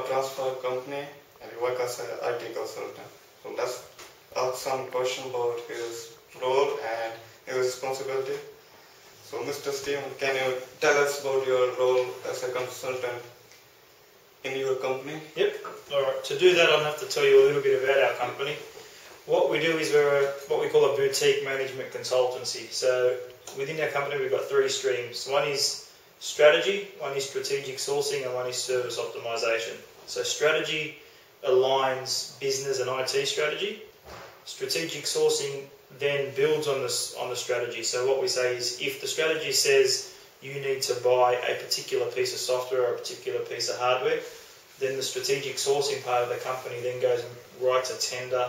a transfer company and you work as an IT consultant. So let's ask some question about his role and his responsibility. So Mr. Steven, can you tell us about your role as a consultant in your company? Yep. Alright, to do that I'll have to tell you a little bit about our company. What we do is we're what we call a boutique management consultancy. So within our company we've got three streams. One is strategy, one is strategic sourcing, and one is service optimization. So strategy aligns business and IT strategy. Strategic sourcing then builds on the strategy. So what we say is if the strategy says you need to buy a particular piece of software or a particular piece of hardware, then the strategic sourcing part of the company then goes and writes a tender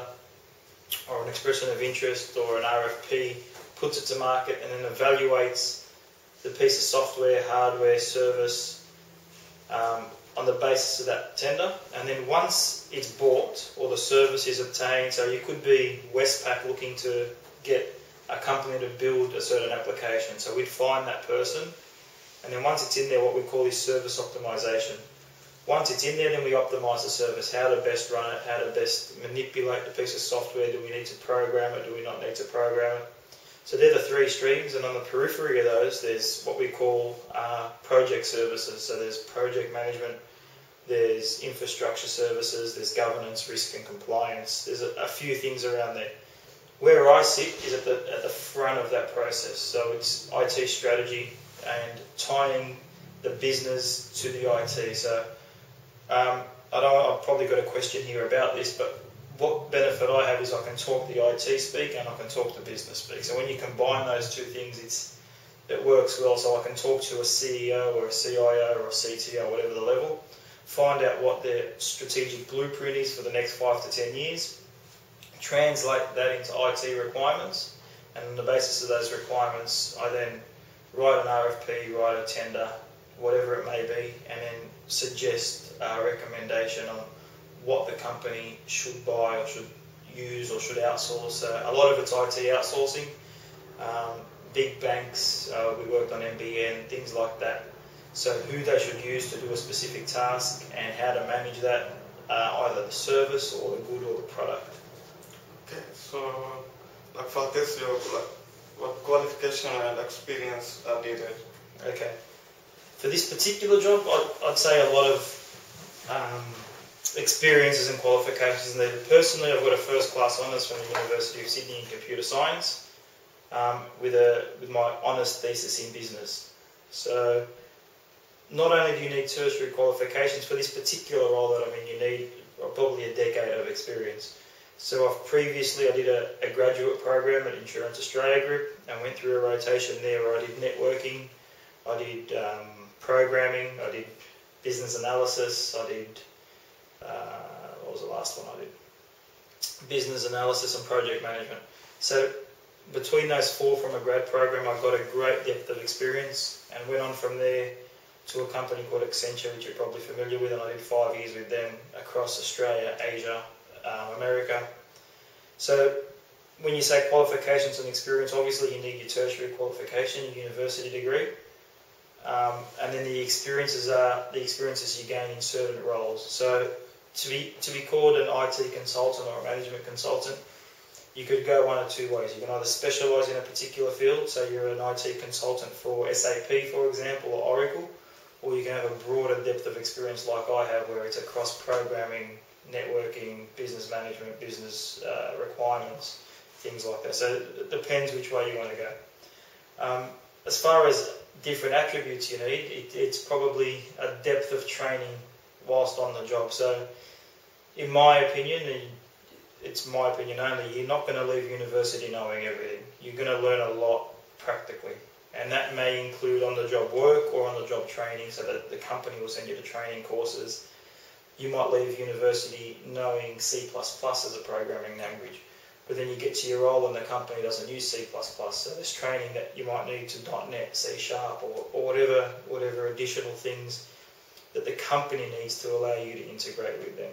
or an expression of interest or an RFP, puts it to market, and then evaluates the piece of software, hardware, service on the basis of that tender. And then once it's bought or the service is obtained, so you could be Westpac looking to get a company to build a certain application. So we'd find that person, and then once it's in there, what we call is service optimization. Once it's in there, then we optimize the service, how to best run it, how to best manipulate the piece of software. Do we need to program it? Do we not need to program it? So they're the three streams, and on the periphery of those, there's what we call project services. So there's project management, there's infrastructure services, there's governance, risk and compliance. There's a few things around there. Where I sit is at the front of that process. So it's IT strategy and tying the business to the IT. So I've probably got a question here about this, but what benefit I have is I can talk the IT speak and I can talk the business speak. So when you combine those two things, it works well. So I can talk to a CEO or a CIO or a CTO, whatever the level, find out what their strategic blueprint is for the next 5 to 10 years, translate that into IT requirements, and on the basis of those requirements, I then write an RFP, write a tender, whatever it may be, and then suggest a recommendation on what the company should buy or should use or should outsource. A lot of it's IT outsourcing. Big banks, we worked on NBN, things like that. So who they should use to do a specific task and how to manage that, either the service or the good or the product. Okay, so like for this job, what qualification and experience are needed? Okay. For this particular job, I'd say a lot of experiences and qualifications needed. Personally, I've got a first class honours from the University of Sydney in computer science with my honours thesis in business. So not only do you need tertiary qualifications for this particular role that I'm in, you need probably a decade of experience. So I did a graduate program at Insurance Australia Group and went through a rotation there where I did networking, I did programming, I did business analysis, I did, what was the last one I did? Business analysis and project management. So between those four from a grad program, I got a great depth of experience and went on from there to a company called Accenture, which you're probably familiar with, and I did 5 years with them across Australia, Asia, America. So when you say qualifications and experience, obviously you need your tertiary qualification, your university degree, and then the experiences you gain in certain roles. So to be called an IT consultant or a management consultant, you could go one of two ways. You can either specialise in a particular field, so you're an IT consultant for SAP, for example, or Oracle, or you can have a broader depth of experience like I have, where it's across programming, networking, business management, business requirements, things like that. So it depends which way you want to go. As far as different attributes you need, it's probably a depth of training whilst on the job. So in my opinion, it's my opinion only, you're not going to leave university knowing everything. You're going to learn a lot practically. And that may include on-the-job work or on-the-job training, so that the company will send you to training courses. You might leave university knowing C++ as a programming language, but then you get to your role and the company doesn't use C++, so there's training that you might need to .NET, C# or whatever additional things that the company needs to allow you to integrate with them.